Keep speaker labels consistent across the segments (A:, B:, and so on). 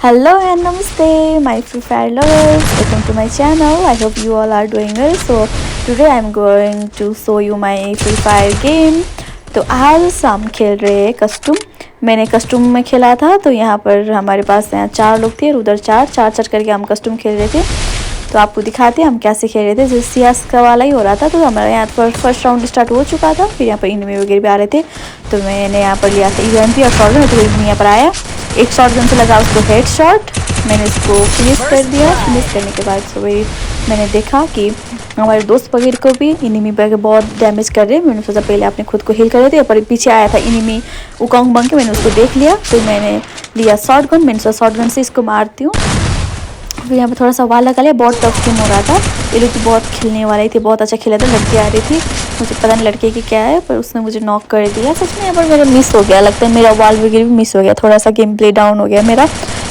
A: Hello and namaste, my Free Fire lovers. Welcome to my channel. I hope you all are doing well. So today I'm going to show you my Free Fire game. तो आज हम खेल रहे हैं custom. मैंने custom में खेला था, तो यहाँ पर हमारे पास यहाँ 4 लोग थे और उधर चार करके हम कस्टम खेल रहे थे। तो आपको दिखाते हैं हम कैसे खेल रहे थे। जैसे सियास का वाला ही हो रहा था, तो हमारा यहाँ पर फर्स्ट राउंड स्टार्ट हो चुका था। फिर यहाँ पर इनमे वगैरह भी आ रहे थे, तो मैंने यहाँ पर लिया था यूएमपी और शॉटगन। तो यहाँ पर आया, एक शॉटगन से लगा उसको हेड शॉट। मैंने इसको फिनिश कर दिया। फिनिश करने के बाद तो वही मैंने देखा कि हमारे दोस्त वगैरह को भी इनिमी वगैरह बहुत डैमेज कर रहे हैं। मैंने सोचा पहले अपने खुद को हील कर रहे थे, पर पीछे आया था इनिमी उकांग बन के। मैंने उसको देख लिया, तो मैंने लिया शॉटगन। मैंने सोचा शॉटगन से इसको मारती हूँ। फिर यहाँ पर थोड़ा सा वाल लगा लिया। बहुत टफ गेम हो रहा था, ये लोग तो बहुत खेलने वाले थे, बहुत अच्छा खेला था। लड़की आ रही थी, मुझे पता नहीं लड़के की क्या है, पर उसने मुझे नॉक कर दिया। सच में यहाँ पर मेरा मिस हो गया, लगता है मेरा वाल वगैरह भी मिस हो गया। थोड़ा सा गेम प्ले डाउन हो गया मेरा,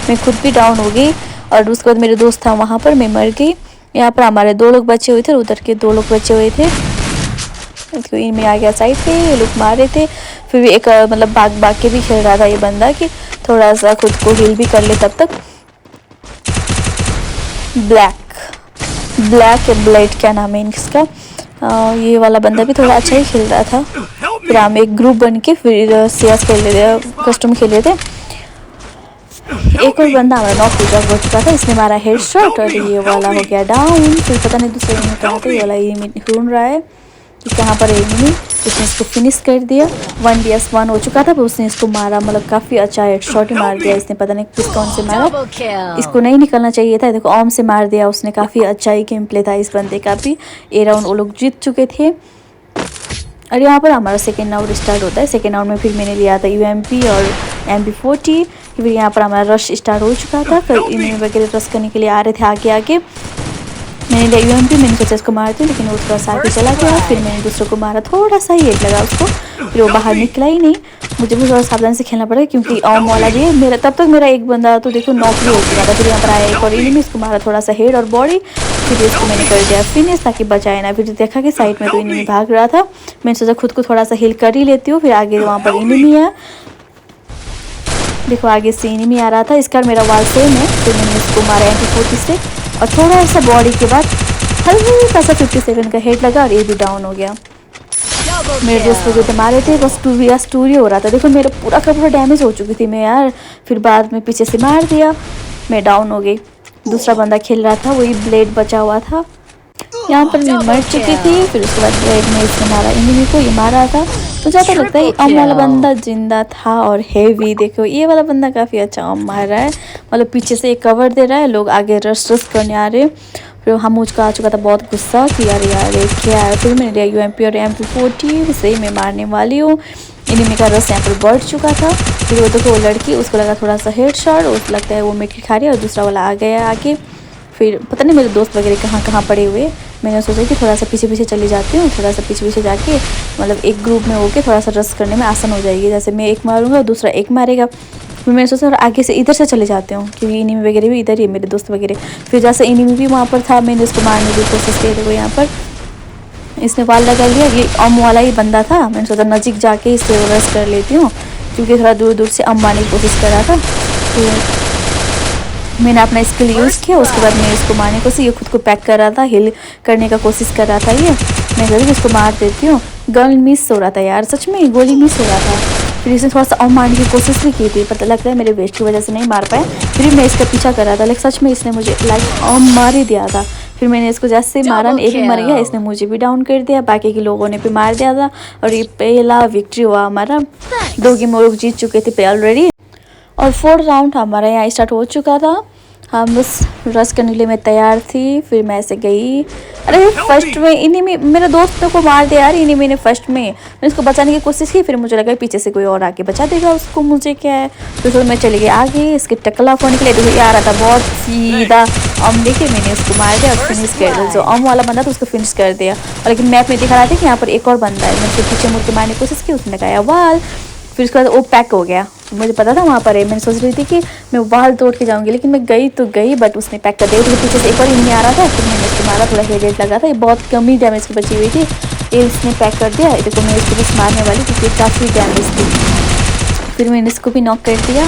A: मैं खुद भी डाउन हो गई। और उसके बाद मेरे दोस्त था वहाँ पर, मैं मर गई। यहाँ पर हमारे 2 लोग बचे हुए थे, उधर के 2 लोग बचे हुए थे। इनमें आ गया साइड पे, ये लोग मार रहे थे। फिर भी एक मतलब भाग के भी खेल रहा था ये बंदा, कि थोड़ा सा खुद को हील भी कर ले तब तक। ब्लैक ब्लेड क्या नाम है इसका। ये वाला बंदा भी थोड़ा अच्छा ही खेल रहा था। फिर हम एक ग्रुप बन के फिर सीएस खेल रहे थे, कस्टम खेल रहे थे। एक और बंदा हमारा नॉक हो चुका था, इसने मारा हेड शॉट और ये वाला हो गया डाउन। फिर पता नहीं दूसरे में कहा था, ये वाला ये ढूंढ रहा है कि कहाँ पर है नहीं। उसने इसको फिनिश कर दिया। 1vs1 हो चुका था, पर उसने इसको मारा, मतलब काफ़ी अच्छा हेड शॉट ही मार दिया इसने। पता नहीं किस कौन से मारा, इसको नहीं निकलना चाहिए था। देखो ओम से मार दिया उसने। काफ़ी अच्छा ही गेम प्ले था इस बंदे का भी। ए राउंड वो लोग जीत चुके थे। और यहाँ पर हमारा सेकेंड राउंड स्टार्ट होता है। सेकेंड राउंड में फिर मैंने लिया था यूएमपी और MP40। फिर यहाँ पर हमारा रश स्टार्ट हो चुका था। फिर इन्हें वगैरह रश करने के लिए आ रहे थे आगे आगे। मैंने लिया यूएमपी, मैंने सोचा इसको मारती हूँ, लेकिन वो थोड़ा सा आगे चला गया। फिर मैंने दूसरों को मारा, थोड़ा सा ही हेड लगा उसको, फिर वो बाहर निकला ही नहीं। मुझे भी थोड़ा सावधान से खेलना पड़ेगा, क्योंकि ओम वाला भी है मेरा। तब तक मेरा एक बंदा तो देखो नॉक भी हो चुका था। फिर यहाँ पर आया एक और इनिमी, इसको मारा थोड़ा सा हेड और बॉडी। फिर इसको मैंने कर दिया फिनिश, ताकि बचाए ना। फिर देखा कि साइड में तो इनिमी भाग रहा था, मैंने सोचा खुद को थोड़ा सा हील कर ही लेती हूँ। फिर आगे वहाँ पर इनिमी है, देखो आगे से इनिमी आ रहा था। इसका मेरा वाल सेम है, फिर मैंने इसको मारा MP40 से, और थोड़ा सा बॉडी के बाद हल्का सा 57 का हेड लगा और ये भी डाउन हो गया। मेरे दोस्त को जो मारे थे, बस 2vs2 ही हो रहा था। देखो मेरा पूरा का पूरा डैमेज हो चुकी थी मैं यार। फिर बाद में पीछे से मार दिया, मैं डाउन हो गई। दूसरा बंदा खेल रहा था, वही ब्लेड बचा हुआ था। यहाँ पर मैं मर चुकी थी। फिर उसके बाद ब्लेड में इसने मारा इनिमी को, ये मारा था। तो ज़्यादा लगता है अम वाला बंदा जिंदा था और हेवी। देखो ये वाला बंदा काफ़ी अच्छा अम मार रहा है, मतलब पीछे से एक कवर दे रहा है। लोग आगे रश करने आ रहे। फिर हम मुझको आ चुका था बहुत गुस्सा कि यार क्या है। फिर मैंने लिया यूएमपी और MP40 से मैं मारने वाली हूँ। इनिमी का रस यहाँ पर बढ़ चुका था। फिर वो देखो वो लड़की, उसको लगा थोड़ा सा हेड शॉट, उसको लगता है वो मिट्टी खा रही है, और दूसरा वाला आ गया आगे। फिर पता नहीं मेरे दोस्त वगैरह कहाँ पड़े हुए। मैंने सोचा कि थोड़ा सा पीछे जाती हूँ, थोड़ा सा पीछे जाके मतलब एक ग्रुप में होके थोड़ा सा रस करने में आसान हो जाएगी। जैसे मैं एक मारूंगा और दूसरा एक मारेगा। फिर मैंने सोचा आगे से इधर से चले जाते हूँ, क्योंकि इनिमी वगैरह भी इधर ही है, मेरे दोस्त वगैरह। फिर जैसे इनिमी भी वहाँ पर था, मैंने उसको मारने की कोशिश की। देखो यहाँ पर इसने वाल लगा लिया, ये अम वाला ही बंदा था। मैंने सोचा नज़दीक जाके इससे रस कर लेती हूँ, क्योंकि थोड़ा दूर से अम मारने की कोशिश कर रहा था। फिर मैंने अपना स्किल यूज़ किया। उसके बाद मैं इसको मारने को, ये खुद को पैक कर रहा था, हिल करने का कोशिश कर रहा था। ये मैं सोचा इसको मार देती हूँ। गन मिस हो रहा था यार, सच में गोली मिस हो रहा था। फिर इसने थोड़ा सा और मारने की कोशिश भी की थी, पता लगता है मेरे वेस्ट की वजह से नहीं मार पाए। फिर मैं इसका पीछा कर रहा था, लेकिन सच में इसने मुझे मार ही दिया था। फिर मैंने इसको जैसे मारा, एक भी मर गया, इसने मुझे भी डाउन कर दिया। बाकी के लोगों ने भी मार दिया था, और ये पहला विक्ट्री हुआ हमारा। 2 गेम लोग जीत चुके थे ऑलरेडी, और 4th राउंड हमारा यहाँ स्टार्ट हो चुका था। हम बस रश करने के लिए मैं तैयार थी। फिर मैं ऐसे गई, अरे फर्स्ट में इनिमी मेरे दोस्त को मार दिया यार। इनिमी ने फर्स्ट में, मैंने उसको बचाने की कोशिश की। फिर मुझे लगा पीछे से कोई और आके बचा देगा उसको, मुझे क्या है। फिर मैं चली गई आगे इसके टकला फोड़ने के लिए। देखो ये आ रहा था बहुत सीधा अम, देखिए मैंने उसको मार दिया और फिनिश कर दिया। जो अम वाला बंदा था उसको फिनिश कर दिया। और लेकिन मैप में दिखा रहा था कि यहाँ पर एक और बंदा है। मैंने उसके पीछे मुड़ के मारने की कोशिश की, उसने लगाया वाल। फिर उसके बाद वो पैक हो गया, मुझे पता था वहाँ पर है। मैंने सोच रही थी कि मैं वाल तोड़ के जाऊँगी, लेकिन मैं गई तो गई, बट उसने पैक कर दिया। तो पीछे से एक और इनमें आ रहा था, फिर मैंने उसको मारा, थोड़ा हेड लगा था। ये बहुत कम ही डैमेज की बची हुई थी, ये इसने पैक कर दिया। देखो मैं इसको बस मारने वाली, क्योंकि काफ़ी डैमेज थी। फिर मैंने इसको भी नॉक कर दिया।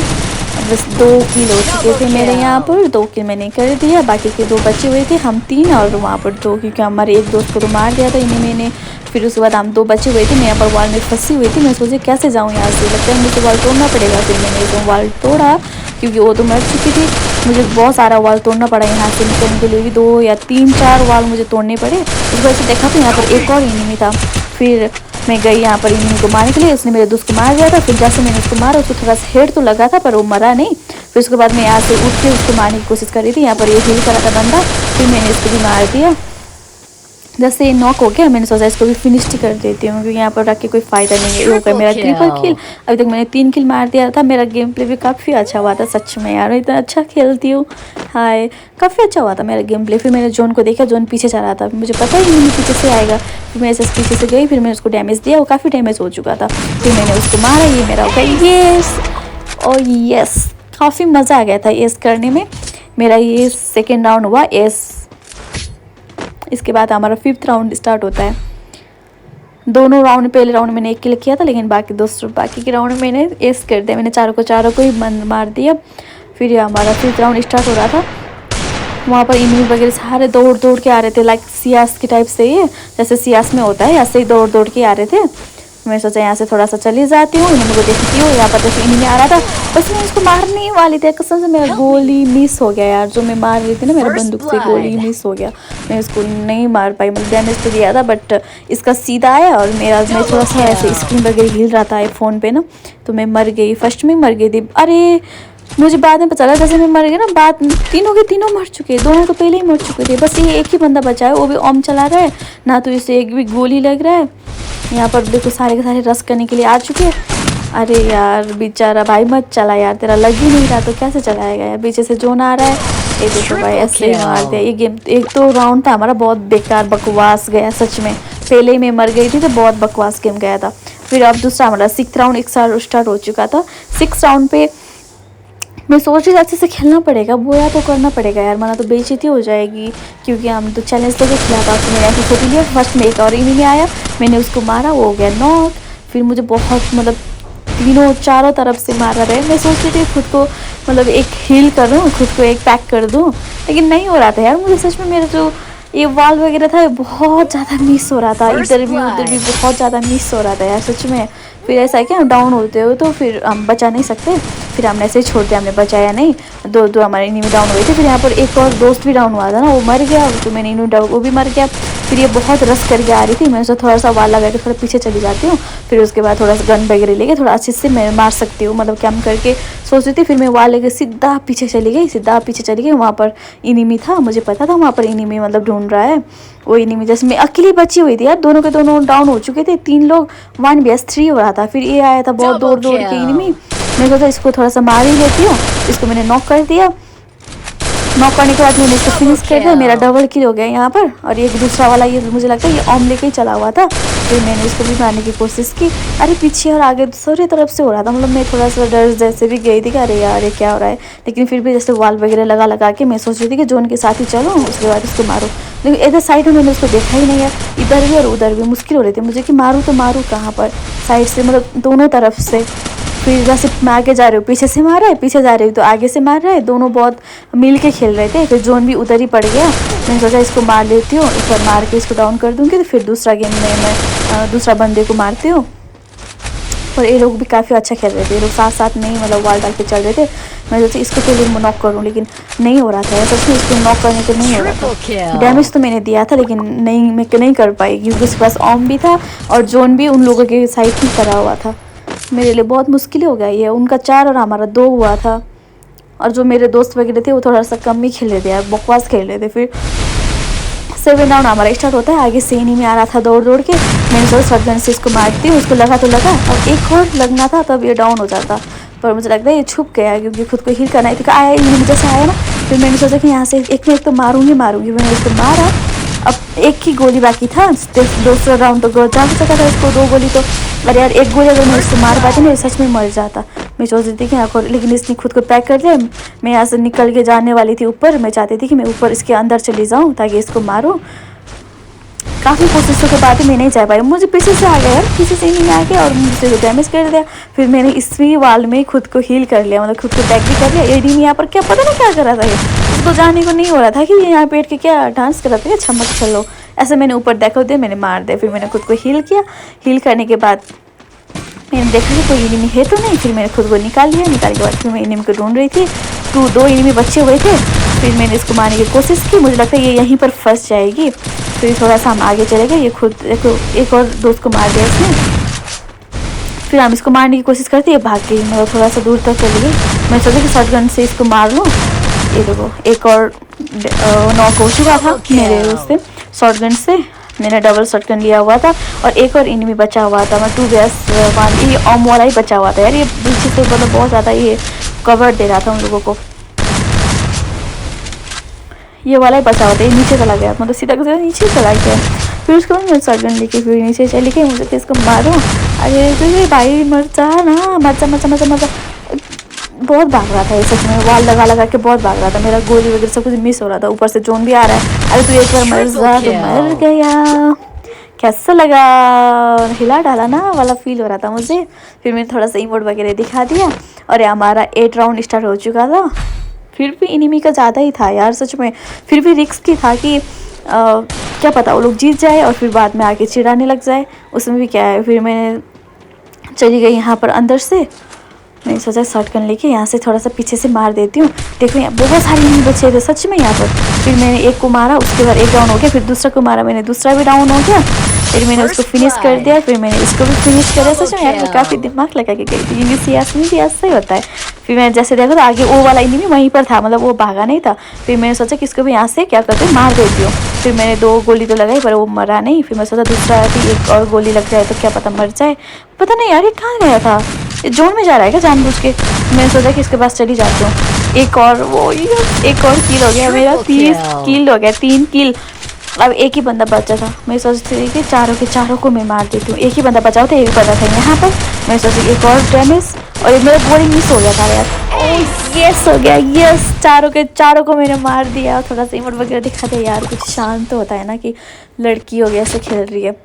A: बस 2 किल हो चुके थे मेरे यहाँ पर, 2 किल मैंने कर दिया, बाकी के 2 बचे हुए थे, हम 3 और वहाँ पर 2, क्योंकि हमारे एक दोस्त को तो मार दिया था इन्हें मैंने। फिर उसके बाद हम 2 बचे हुए थे, मैं यहाँ पर वॉल में फंसी हुई थी, मैं सोची कैसे जाऊँ यहाँ से, लगता है मुझे वॉल तोड़ना पड़ेगा। फिर मैंने तो वॉल तोड़ा क्योंकि वो तो मर चुकी थी, मुझे बहुत सारा वॉल तोड़ना पड़ा यहाँ से निकलने के लिए भी, 2 या 3-4 वॉल मुझे तोड़ने पड़े। उस वजह से देखा तो यहाँ पर एक और एनिमी था, फिर मैं गई यहाँ पर एनिमी को मारने के लिए, उसने मेरे दोस्त को मार दिया था। फिर जैसे मैंने उसको मारा उसको थोड़ा सा हेड तो लगा था पर वो मरा नहीं। फिर उसके बाद मैं यहाँ से उठ के उसको मारने की कोशिश कर रही थी, यहाँ पर ये हिल करा था बंदा, फिर मैंने इसको भी मार दिया। जैसे ये नॉक हो गया मैंने सोचा इसको भी फिनिश ही कर देती हूँ, क्योंकि यहाँ पर रख के कोई फ़ायदा नहीं है। हो गया मेरा ट्रिपल किल, अभी तक मैंने 3 किल मार दिया था। मेरा गेम प्ले भी काफ़ी अच्छा हुआ था, सच में यार इतना अच्छा खेलती हूँ, हाय काफ़ी अच्छा हुआ था मेरा गेम प्ले। फिर मैंने जोन को देखा, जोन पीछे जा रहा था, मुझे पता ही नहीं पीछे से आएगा, फिर मैं ऐसे पीछे से गई, फिर मैंने उसको डैमेज दिया, वो काफ़ी डैमेज हो चुका था, फिर मैंने उसको मारा, ये मेरा हो गया येस। और येस काफ़ी मज़ा आ गया था येस करने में। मेरा ये सेकेंड राउंड हुआ येस। इसके बाद हमारा 5th राउंड स्टार्ट होता है। दोनों राउंड, पहले राउंड मैंने 1 किल किया था, लेकिन बाकी के राउंड मैंने एस कर दिया, मैंने चारों को ही मार दिया। फिर हमारा 5th राउंड स्टार्ट हो रहा था। वहाँ पर एनिमी वगैरह सारे दौड़ दौड़ के आ रहे थे, लाइक सियास की टाइप से, ये जैसे सियास में होता है ऐसे ही दौड़ दौड़ के आ रहे थे। मैं सोचा यहाँ से थोड़ा सा चली जाती हूँ, इन्हीं को देखती हूँ। यहाँ पर जैसे एनिमी आ रहा था, बस मैं उसको मारने ही वाली थी, कसम से मेरा गोली मिस हो गया यार, जो मैं मार रही थी ना मेरा बंदूक से गोली मिस हो गया, मैं उसको नहीं मार पाई। मतलब डैमेज तो दिया था बट इसका सीधा आया, और मैं थोड़ा सा ऐसे स्क्रीन वगैरह हिल रहा था फ़ोन पे ना, तो मैं मर गई, फर्स्ट में मर गई थी। अरे मुझे बाद में पता चला जैसे मैं मर गई ना, बाद तीनों के तीनों मर चुके, दोनों तो पहले ही मर चुके थे, बस ये एक ही बंदा बचा है, वो भी ओम चला रहा है ना, तो इसे एक भी गोली लग रहा है। यहाँ पर देखो सारे के सारे रश करने के लिए आ चुके हैं। अरे यार बेचारा भाई मत चला यार, तेरा लग ही नहीं रहा तो कैसे चलाएगा यार, पीछे से जोन आ रहा है। ये देखो भाई ऐसे ही मार दिया। ये गेम एक तो राउंड था हमारा बहुत बेकार बकवास गया सच में, पहले ही मैं मर गई थी तो बहुत बकवास गेम गया था। फिर अब दूसरा हमारा 6th राउंड एक साथ स्टार्ट हो चुका था। 6th राउंड पे मैं सोच रही अच्छे से खेलना पड़ेगा, बोया तो करना पड़ेगा यार, वरना तो बेइज्जती हो जाएगी, क्योंकि हम तो चैलेंज तो खिला था उसमें ऐसी छोटी लिया। फर्स्ट में एक और एनिमी आया, मैंने उसको मारा, वो हो गया नॉक। फिर मुझे बहुत मतलब तीनों चारों तरफ से मारा रहे। मैं सोच रही थी खुद को मतलब एक हील कर दूँ, खुद को एक पैक कर दूँ, लेकिन नहीं हो रहा था यार मुझे सच में। मेरा जो ये वॉल वगैरह था बहुत ज़्यादा मिस हो रहा था, इधर भी उधर भी बहुत ज़्यादा मिस हो रहा था यार सच में। फिर ऐसा है कि हम डाउन होते हो तो फिर हम बचा नहीं सकते, फिर हमने ऐसे ही छोड़ दिया, हमने बचाया नहीं। दो हमारे एनिमी डाउन हुए थे, फिर यहाँ पर एक और दोस्त भी डाउन हुआ था ना, वो मर गया, तो मैंने इन्हों डाउन वो भी मर गया। फिर ये बहुत रश करके आ रही थी, मैं उसे थोड़ा सा वाल लगा के थोड़ा पीछे चली जाती हूँ, फिर उसके बाद थोड़ा सा गन वगैरह लेके थोड़ा अच्छे से मैं मार सकती हूँ, मतलब कम करके सोच रही थी। फिर मैं वाल लेके सीधा पीछे चली गई, वहाँ पर एनिमी था, मुझे पता था वहाँ पर एनिमी मतलब ढूंढ रहा है। वो एनिमी जैसे मैं अकेली बची हुई थी यार, दोनों के दोनों डाउन हो चुके थे, 3 लोग 1 vs 3 हो रहा था। फिर ये आया था बहुत दौड़ दौड़ के एनिमी, मैं सोचा इसको थोड़ा सा मार ही लेती हूँ, इसको मैंने नॉक कर दिया। नॉक करने के बाद मैंने इसको फिनिश कर दिया, मेरा डबल किल हो गया यहाँ पर। और ये दूसरा वाला ये मुझे लगता है ये ओम लेके ही चला हुआ था, फिर मैंने इसको भी मारने की कोशिश की। अरे पीछे और आगे सारी तरफ से हो रहा था, मतलब मैं थोड़ा सा डर जैसे भी गई थी कि अरे यार ये क्या हो रहा है, लेकिन फिर भी जैसे वॉल वगैरह लगा के मैं सोच रही थी कि जोन के साथ ही चलो, उसके बाद इसको मारो। लेकिन इधर साइड में मैंने उसको देखा ही नहीं है, इधर भी और उधर भी मुश्किल हो रही थी मुझे कि मारूँ तो मारूँ कहाँ पर, साइड से मतलब दोनों तरफ से। फिर जैसे मैं आगे जा रही हूँ पीछे से मार रहा है, पीछे जा रही हूँ तो आगे से मार रहा है, दोनों बहुत मिल के खेल रहे थे। फिर जोन भी उधर ही पड़ गया, मैंने सोचा इसको मार लेती हूँ, एक बार मार के इसको डाउन कर दूँगी, तो फिर दूसरा गेम में मैं दूसरा बंदे को मारती हूँ। और ये लोग भी काफ़ी अच्छा खेल रहे थे, ये लोग साथ साथ में ही मतलब वॉल डाल के चल रहे थे। मैं सोची इसको पहले नॉक करूँ, लेकिन नहीं हो रहा था सच में, इसको नॉक करने को नहीं हो रहा था। डैमेज तो मैंने दिया था लेकिन मैं नहीं कर पाई, क्योंकि उसके पास ओम भी था और जोन भी उन लोगों के साइड ही करा हुआ था। मेरे लिए बहुत मुश्किल हो गया ये, उनका 4 और हमारा 2 हुआ था। और जो मेरे दोस्त वगैरह थे वो थोड़ा सा कम ही खेल रहे थे यार, बकवास खेल रहे थे। फिर 7 राउंड हमारा स्टार्ट होता है, आगे से एनिमी आ रहा था दौड़ दौड़ के, मैंने सोचा शॉटगन से इसको मारती हूँ, उसको लगा तो लगा, और एक और लगना था तब ये डाउन हो जाता, पर मुझे लगता है ये छुप गया क्योंकि खुद को हील करना ही था। आया एनिमी जैसे आया ना, फिर मैंने सोचा कि यहाँ से एक में एक तो मारूंगी, मैंने उसको मारा। अब एक ही गोली बाकी था, दूसरा राउंड तो जा सका था इसको 2 गोली तो, अरे यार एक गोली अगर मैं इसको मार पाती ना सच में मर जाता। मैं सोच रही थी कि यहाँ लेकिन इसने खुद को पैक कर दिया। मैं यहाँ से निकल के जाने वाली थी ऊपर, मैं चाहती थी कि मैं ऊपर इसके अंदर चली जाऊँ ताकि इसको मारूँ। काफ़ी कोशिशों के बाद मैं नहीं जा पाई, मुझे पीछे से आ गया यार, पीछे से नहीं आ गया और मुझे डैमेज कर दिया। फिर मैंने इसी वाल में खुद को हील कर लिया, मतलब खुद को टैग भी कर लिया। एनिमी यहाँ पर क्या पता नहीं क्या कर रहा था, ये उसको जाने को नहीं हो रहा था कि यहाँ बैठ के क्या डांस कर रहा था, छमक चलो ऐसे। मैंने ऊपर देखा दे, मैंने मार दिया। फिर मैंने खुद को हील किया। हील करने के बाद मैंने देखा कि कोई एनिमी है तो नहीं, फिर मैंने खुद को निकाल लिया। निकालने के बाद फिर मैं एनिमी को ढूंढ रही थी, दो एनिमी बचे हुए थे। फिर मैंने इसको मारने की कोशिश की, मुझे लगता है ये यहीं पर फंस जाएगी। फिर थोड़ा सा हम आगे चले गए, ये खुद एक और दोस्त को मार दिया इसने। फिर हम इसको मारने की कोशिश करते, ये भाग गई, मैं थोड़ा सा दूर तक चली गई। मैं सोचा कि शॉटगन से इसको मार लूँ। ये देखो एक और नॉक हो चुका था मेरे उससे शॉटगन से, मैंने डबल शॉटगन लिया हुआ था और एक और एनिमी बचा हुआ था। मैं 2vs1 ये ऑम वाला ही बचा हुआ था यार, ये पीछे से मतलब बहुत ज़्यादा ये कवर दे रहा था उन लोगों को। ये वाला ही बचा हुआ था, ये नीचे चला गया, मतलब सीधा नीचे चला गया। फिर उसके बाद मैं शॉटगन लेके फिर नीचे चली गई, मुझे इसको मारो। अरे भाई मर जा ना, मर जा। बहुत भाग रहा था ये सच में, वाल लगा के बहुत भाग रहा था, मेरा गोली वगैरह सब कुछ मिस हो रहा था। ऊपर से जोन भी आ रहा है। अरे तू एक बार मर जा तो मर गया। कैसा लगा, हिला डाला ना वाला फील हो रहा था मुझे। फिर मैंने थोड़ा सा इमोट वगैरह दिखा दिया और हमारा 8 राउंड स्टार्ट हो चुका था। फिर भी एनिमी का ज़्यादा ही था यार सच में, फिर भी रिस्क ही था कि क्या पता वो लोग जीत जाए और फिर बाद में आके चिढ़ाने लग जाए, उसमें भी क्या है। फिर मैंने चली गई यहाँ पर अंदर से, मैंने सोचा शॉटगन लेके यहाँ से थोड़ा सा पीछे से मार देती हूँ। देखो यहाँ बहुत सारे एनिमी बचे थे सच में यहाँ पर। फिर मैंने एक को मारा, उसके बाद एक डाउन हो गया। फिर दूसरा को मारा मैंने, दूसरा भी डाउन हो गया। फिर मैंने उसको फिनिश कर दिया। फिर मैंने इसको भी फिनिश कर दिया। सच में यार मैं काफ़ी दिमाग लगा के गई थी, सीएस में भी ऐसा ही होता है। फिर मैंने जैसे देखा तो आगे वो वाला एनिमी वहीं पर था, मतलब वो भागा नहीं था। फिर मैंने सोचा कि इसको भी यहाँ से क्या करते मार देती हूँ। फिर मैंने 2 गोली तो लगाई पर वो मरा नहीं। फिर मैं सोचा दूसरा भी एक और गोली लग जाए तो क्या पता मर जाए। पता नहीं यार ये कहाँ गया था, जोन में जा रहा है क्या जानबूझ के। मैंने सोचा कि इसके पास चली जाती हूँ। एक और किल हो गया मेरा, 30 किल हो गया, 3 किल। अब एक ही बंदा बचा था, मैं सोचती थी कि चारों के चारों को मैं मार देती हूँ। एक ही बंदा बचा था, एक बंदा था यहाँ पर। मैं सोची एक और डैमेज और मेरा गोली मिस हो गया था यार। यस हो गया, यस चारों के चारों को मैंने मार दिया। थोड़ा सा इमोट वगैरह दिखा दिया यार, कुछ शांत तो होता है ना कि लड़की हो गया ऐसे खेल रही है।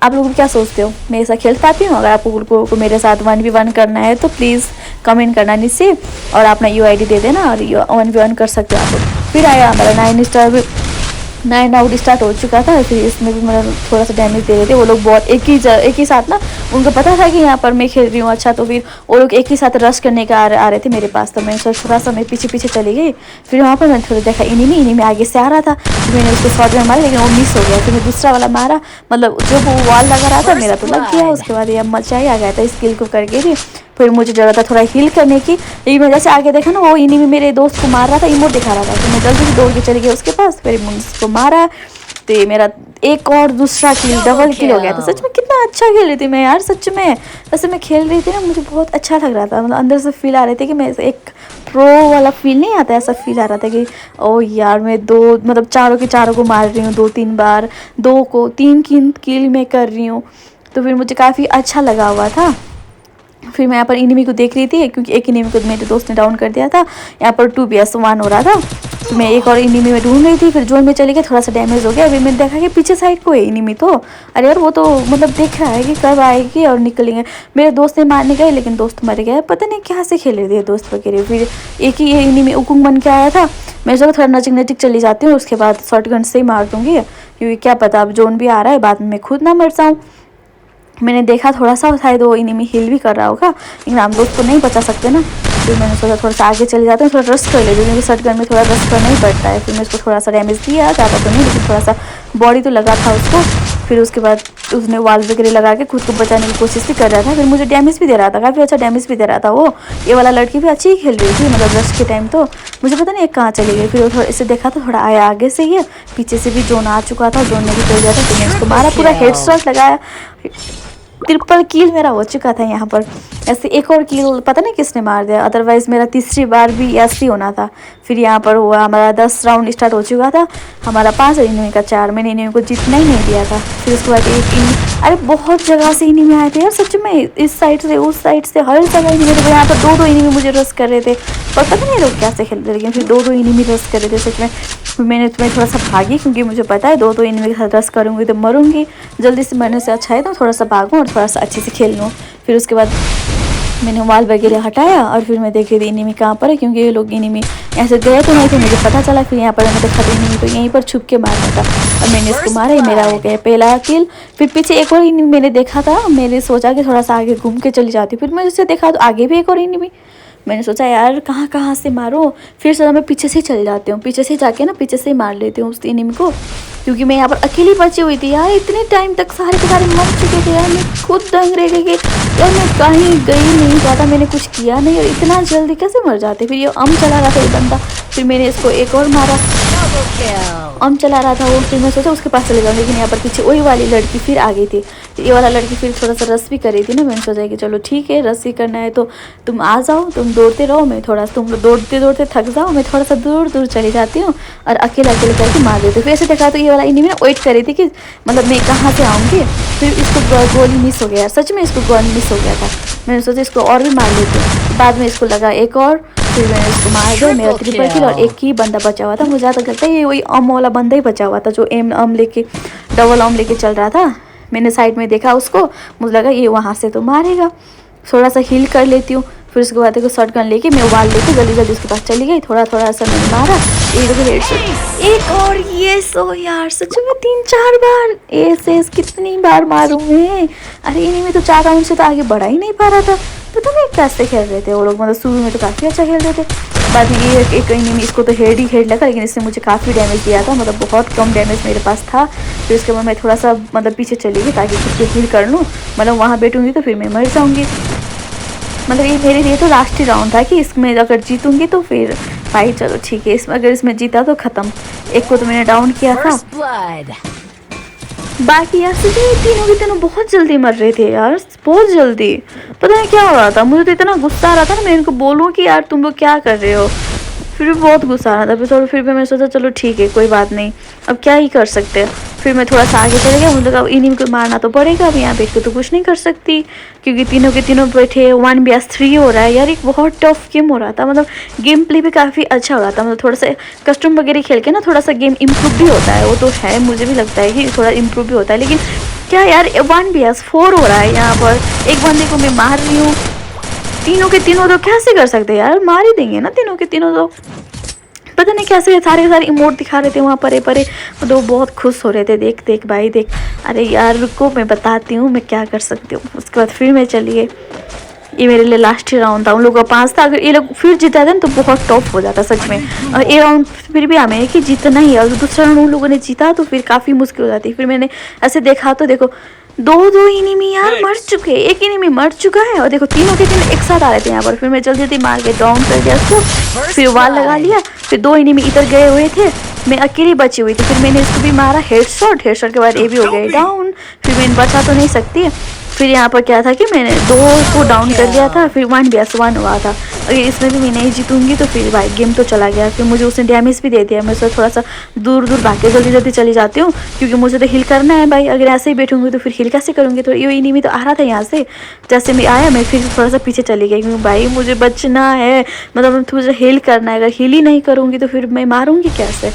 A: आप लोग क्या सोचते हो, मैं ऐसा खेल पाती हूँ? अगर आपको को मेरे साथ 1v1 करना है तो प्लीज़ कमेंट करना नीचे और अपना UID दे देना और 1v1 कर सकते हो आप लोग। फिर आया हमारा 9 राउंड स्टार्ट हो चुका था। फिर इसमें भी मतलब थोड़ा सा डैमेज दे रहे थे वो लोग बहुत, एक ही साथ ना, उनको पता था कि यहाँ पर मैं खेल रही हूँ। अच्छा तो फिर वो लोग एक ही साथ रश करने का आ रहे थे मेरे पास, तो मैं थोड़ा सा मैं पीछे चली गई। फिर वहाँ पर मैंने थोड़ा देखा एनिमी आगे से आ रहा था, तो मैंने उसको शॉटगन मारा लेकिन वो मिस हो गया। फिर मैं दूसरा वाला मारा, मतलब जो वो वॉल लगा रहा था मेरा तो लग गया। उसके बाद ये मचा ही आ गया था स्किल को करके भी। फिर मुझे ज़रूरत था थोड़ा हील करने की, लेकिन मैं जैसे आगे देखा ना वो एनिमी मेरे दोस्त को मार रहा था, इमोट दिखा रहा था। तो मैं जल्दी से दौड़ के चली गई उसके पास, फिर मैंने उसको मारा। तो ये मेरा एक और दूसरा किल, डबल किल हो गया था। सच में कितना अच्छा खेल रही थी मैं यार, सच में वैसे मैं खेल रही थी ना, मुझे बहुत अच्छा लग रहा था। मतलब अंदर से फील आ रहे थे कि मैं एक प्रो वाला फील नहीं आता, ऐसा फील आ रहा था कि ओ यार मैं मतलब चारों के चारों को मार रही हूँ 2-3 बार, 2 को 3 किल मैं कर रही हूँ। तो फिर मुझे काफ़ी अच्छा लगा हुआ था। फिर मैं यहाँ पर एनिमी को देख रही थी क्योंकि एक एनिमी को मेरे दोस्त ने डाउन कर दिया था। यहाँ पर 2vs1 हो रहा था, तो मैं एक और एनिमी में ढूंढ रही थी। फिर जोन में चली गई, थोड़ा सा डैमेज हो गया। अभी मैंने देखा कि पीछे साइड को है एनिमी, तो अरे यार वो तो मतलब देख रहा है कि कब आएगी और निकलेंगे। मेरे दोस्त ने मारने गए लेकिन दोस्त मर गया, पता नहीं क्या से खेल रहे थे दोस्त वगैरह। फिर एक ही एनिमी उकुंग बन के आया था, मैं जो थोड़ा नजदीक चली जाती हूँ, उसके बाद शॉटगन से ही मार दूँगी क्योंकि क्या पता अब जोन भी आ रहा है, बाद में खुद ना मर जाऊँ। मैंने देखा थोड़ा सा शायद वो एनिमी हील भी कर रहा होगा, लेकिन हम लोग को नहीं बचा सकते ना। फिर मैंने सोचा थोड़ा सा आगे चले जाते हैं, थोड़ा रश कर लेते हैं क्योंकि शॉटगन में थोड़ा रश करना ही पड़ता है। फिर मैं उसको थोड़ा सा डैमेज दिया, ज़्यादा तो नहीं लेकिन थोड़ा सा बॉडी तो लगा था उसको। फिर उसके बाद उसने वाल वगैरह लगा के खुद को बचाने की कोशिश भी कर रहा था। फिर मुझे डैमेज भी दे रहा था, काफ़ी अच्छा डैमेज भी दे रहा था वो। ये वाला लड़की भी अच्छी ही खेल रही थी, मतलब रश के टाइम तो मुझे पता नहीं कहाँ चली गई। फिर वो थोड़ा इसे देखा तो थोड़ा आया आगे से ही, पीछे से भी जोन आ चुका था, जोन में भी चल गया था। फिर मैंने उसको मारा, पूरा हेडशॉट लगाया, ट्रिपल किल मेरा हो चुका था यहाँ पर। ऐसे एक और किल पता नहीं किसने मार दिया, अदरवाइज़ मेरा तीसरी बार भी ऐसे ही होना था। फिर यहाँ पर हुआ हमारा 10 राउंड स्टार्ट हो चुका था, हमारा 5 एनिमी का 4, मैंने एनिमी को जीतना ही नहीं दिया था। फिर उसके बाद अरे बहुत जगह से एनिमी आए थे यार सच में, इस साइड से उस साइड से हर जगह एनिमी थे। यहाँ पर 2-2 एनिमी मुझे रश कर रहे थे, पर पता नहीं लोग कैसे खेल रहे, लेकिन फिर 2-2 एनिमी रश कर रहे थे सच में। मैं थोड़ा सा भागी क्योंकि मुझे पता है 2 इनमी के साथ रश करूँगी तो मरूंगी। जल्दी से मरने से अच्छा है तो थोड़ा सा भागूँ और थोड़ा सा अच्छे से खेल लूँ। फिर उसके बाद मैंने वाल वगैरह हटाया और फिर मैं देख रही थी इनिमी कहाँ पर है, क्योंकि ये लोग इनिमी ऐसे गए तो नहीं थे, मुझे पता चला। फिर यहाँ पर मैंने देखा था इनिमी को यहीं पर छुप के मारना था और मैंने इसको मारा ही, मेरा हो गया पहला किल। फिर पीछे एक और इनिमी मैंने देखा था, मैंने सोचा कि थोड़ा सा आगे घूम के चली जाती। फिर मैं उसे देखा तो आगे भी एक और इनिमी, मैंने सोचा यार कहाँ से मारो। फिर सोचा मैं पीछे से चली जाती हूँ, पीछे से जाके ना पीछे से ही मार लेती हूँ उस इनिमी को, क्योंकि मैं यहाँ पर अकेली बची हुई थी यार। इतने टाइम तक सारे के सारे मर चुके थे यार, मैं खुद दंग रह गई कि यार मैं कहीं गई नहीं, ज़्यादा मैंने कुछ किया नहीं और इतना जल्दी कैसे मर जाते। फिर ये चला रहा था ये बंदा, फिर मैंने इसको एक और मारा, चला रहा था वो। फिर मैं सोचा उसके पास चले जाऊँ, लेकिन यहाँ पर पीछे वही वाली लड़की फिर आ गई थी। तो ये वाला लड़की फिर थोड़ा सा रस भी कर रही थी ना, मैंने सोचा कि चलो ठीक है रस ही करना है तो तुम आ जाओ, तुम दौड़ते रहो, मैं थोड़ा सा तुम दौड़ते दौड़ते थक जाओ, मैं थोड़ा सा दूर चली जाती हूँ और अकेले करके मार देती हूँ। फिर ऐसे देखा तो ये वाला इनिमी ना वेट कर रही थी कि मतलब मैं कहाँ से आऊँगी। फिर इसको गोली मिस हो गया, सच में इसको गोली मिस हो गया था। मैंने सोचा इसको और भी मार लेती हूँ, बाद में इसको लगा एक और, फिर मैंने इसको मार दिया। मेरा ट्रिपल किल और एक ही बंदा बचा हुआ था। मुझे ज़्यादा लगता है ये वही वाला बंदा ही बचा हुआ था जो डबल अम लेके चल रहा था। मैंने साइड में देखा उसको, मुझे लगा ये वहाँ से तो मारेगा, थोड़ा सा हील कर लेती हूँ। फिर उसके बाद देखो शॉट गन लेके मैं वाल लेके जल्दी उसके पास चली गई, थोड़ा सा मैंने मारा, एक और ये सो यार सच में 3-4 बार ऐसे कितनी बार मारूं मैं। अरे इन्हीं में तो 4 राउंड से तो आगे बढ़ा ही नहीं पा रहा था। पता नहीं कैसे खेल रहे थे वो लोग, मतलब शुरू में तो काफ़ी अच्छा खेल रहे थे, बाद में ये एक इनिमी इसको तो हेड लगा, लेकिन इसने मुझे काफ़ी डैमेज दिया था, मतलब बहुत कम डैमेज मेरे पास था। फिर उसके बाद मैं थोड़ा सा मतलब पीछे चली गई ताकि खुद को हील कर लूँ, मतलब वहाँ बैठूँगी तो फिर मैं मर जाऊँगी। मतलब ये मेरे लिए तो लास्ट ही राउंड था कि इसमें अगर जीतूँगी तो फिर भाई चलो ठीक है, इसमें अगर इसमें जीता तो ख़त्म। एक को तो मैंने डाउन किया था, बाकी यार सच में तीनों बहुत जल्दी मर रहे थे यार, बहुत जल्दी। पता नहीं क्या हो रहा था, मुझे तो इतना गुस्सा आ रहा था ना, मैं इनको बोलूँ कि यार तुम लोग क्या कर रहे हो, फिर भी बहुत गुस्सा आ रहा था। फिर भी मैं सोचा चलो ठीक है कोई बात नहीं, अब क्या ही कर सकते हैं। फिर मैं थोड़ा सा आगे चले गया, मुझे कहा इन्हीं को मारना तो पड़ेगा, अब यहाँ बैठ के तो कुछ नहीं कर सकती, क्योंकि तीनों के तीनों बैठे 1vs3 हो रहा है यार। एक बहुत टफ गेम हो रहा था, मतलब गेम प्ले भी काफ़ी अच्छा हो रहा था, मतलब थोड़ा सा कस्टम वगैरह खेल के ना थोड़ा सा गेम इम्प्रूव भी होता है, वो तो है, मुझे भी लगता है कि थोड़ा इम्प्रूव भी होता है। लेकिन क्या यार 1vs4 हो रहा है यहाँ पर, एक बंदे को मैं मार रही हूँ, तीनों के तीनों तो कैसे कर सकते हैं यार, मार ही देंगे ना तीनों के तीनों तो। पता नहीं कैसे सारे के सारे इमोट दिखा रहे थे वहाँ परे तो बहुत खुश हो रहे थे, देख भाई देख। अरे यार रुको मैं बताती हूँ मैं क्या कर सकती हूँ। उसके बाद फिर मैं चलिए, ये मेरे लिए लास्ट ही राउंड था, उन लोगों का 5 था, अगर ये लोग फिर जीता था ना तो बहुत टॉप हो जाता सच में। और ये राउंड फिर भी हमें कि जीतना ही है, और दूसरा राउंड उन लोगों ने जीता तो फिर काफ़ी मुश्किल हो जाती। फिर मैंने ऐसे देखा तो देखो 2 इनिमी यार मर चुके, एक इनिमी मर चुका है और देखो तीनों के तीनों एक साथ आ रहे थे यहाँ पर। फिर मैं जल्दी मार के डाउन कर दिया उसको, फिर वाल लगा लिया। फिर 2 इनिमी इधर गए हुए थे, मैं अकेली बची हुई थी, फिर मैंने इसको भी मारा हेडशॉट के बाद ये भी हो गए डाउन। फिर मैं बचा तो नहीं सकती। फिर यहाँ पर क्या था कि मैंने 2 को डाउन कर दिया था, फिर 1vs1 हुआ था। अगर इसमें भी मैं नहीं जीतूंगी तो फिर भाई गेम तो चला गया। फिर मुझे उसने डैमेज भी दे दिया, मैं उससे थोड़ा सा दूर भाग के जल्दी चली जाती हूँ, क्योंकि मुझे तो हिल करना है भाई, अगर ऐसे ही बैठूंगी तो फिर हिल कैसे करूँगी। तो ये इनिमी तो आ रहा था यहाँ से, जैसे मैं आया मैं फिर थोड़ा सा पीछे चली गई, क्योंकि भाई मुझे बचना है, मतलब मुझे हिल करना है, अगर हिल ही नहीं करूँगी तो फिर मैं मारूँगी कैसे।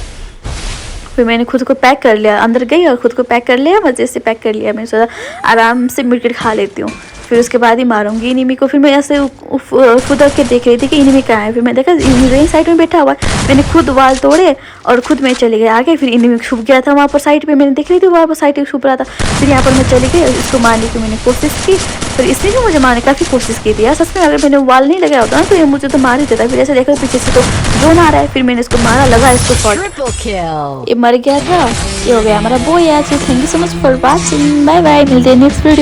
A: फिर मैंने खुद को पैक कर लिया, अंदर गई और खुद को पैक कर लिया, मज़े से पैक कर लिया। मैंने सोचा आराम से मिलकर खा लेती हूँ, फिर उसके बाद ही मारूंगी इनिमी को। फिर मैं ऐसे फुदक के देख रही थी कि इनिमी कहाँ है। फिर मैं देखा इनिमी साइड में बैठा हुआ है, मैंने खुद वाल तोड़े और खुद मैं चली गई आगे। फिर इनिमी छुप गया था वहाँ पर साइड पे, मैंने देख रही थी वहाँ पर साइड पे छुप रहा था। फिर यहाँ पर मैं चली गई, इसको मारने की मैंने कोशिश की, फिर इसने भी मुझे मारने काफ़ी कोशिश की थी यार सच में। अगर मैंने वाल नहीं लगाया होता ना तो ये मुझे तो मार ही देता। फिर ऐसे देखा पीछे से तो जोन आ रहा है, फिर मैंने इसको मारा, लगा इसको शॉट, ये मर गया था। ये हो गया हमारा बॉय यार। Thank you so much for watching, bye bye, मिलते हैं नेक्स्ट वीडियो।